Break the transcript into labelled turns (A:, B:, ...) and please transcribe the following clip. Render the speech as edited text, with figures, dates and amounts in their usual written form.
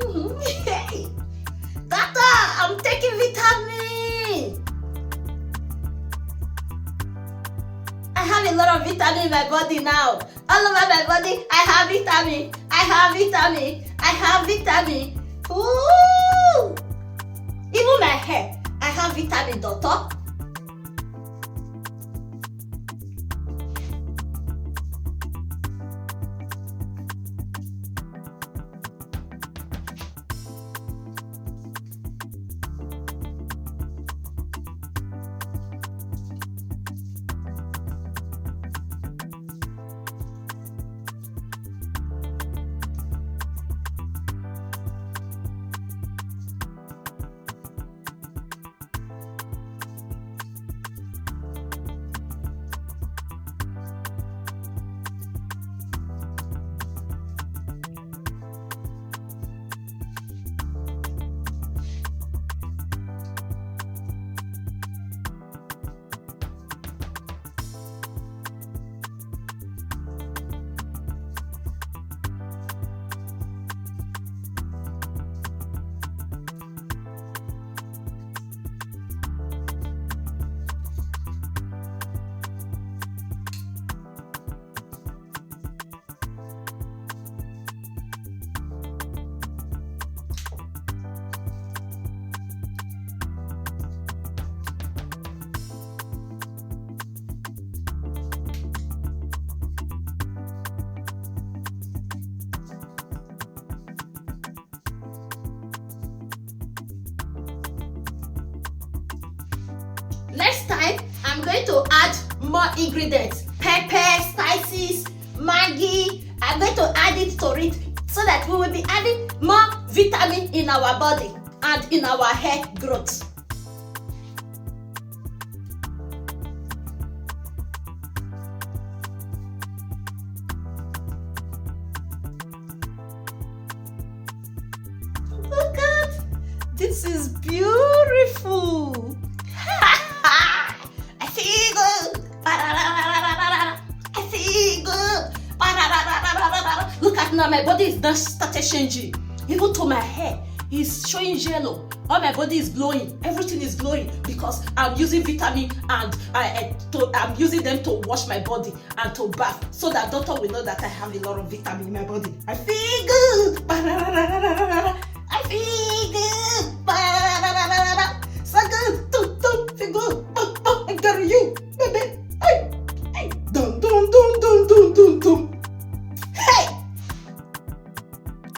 A: Hey, doctor, I'm taking vitamin. I have a lot of vitamin in my body now. All over my body, I have vitamin. I have vitamin. I have vitamin. Ooh! Even my hair, I have vitamin, doctor. Next time, I'm going to add more ingredients. Pepper, spices, Maggi. I'm going to add it to it so that we will be adding more vitamin in our body and in our hair growth. Look at this, is beautiful. I feel good. I feel good. Look at now, my body is not started changing. Even to my hair is showing yellow. All my body is glowing. Everything is glowing because I'm using vitamin and I'm using them to wash my body and to bath so that doctor will know that I have a lot of vitamin in my body. I feel good. I feel good. So good. Feel good. I got you, baby. Hey. Dun dun dun dun dun dun.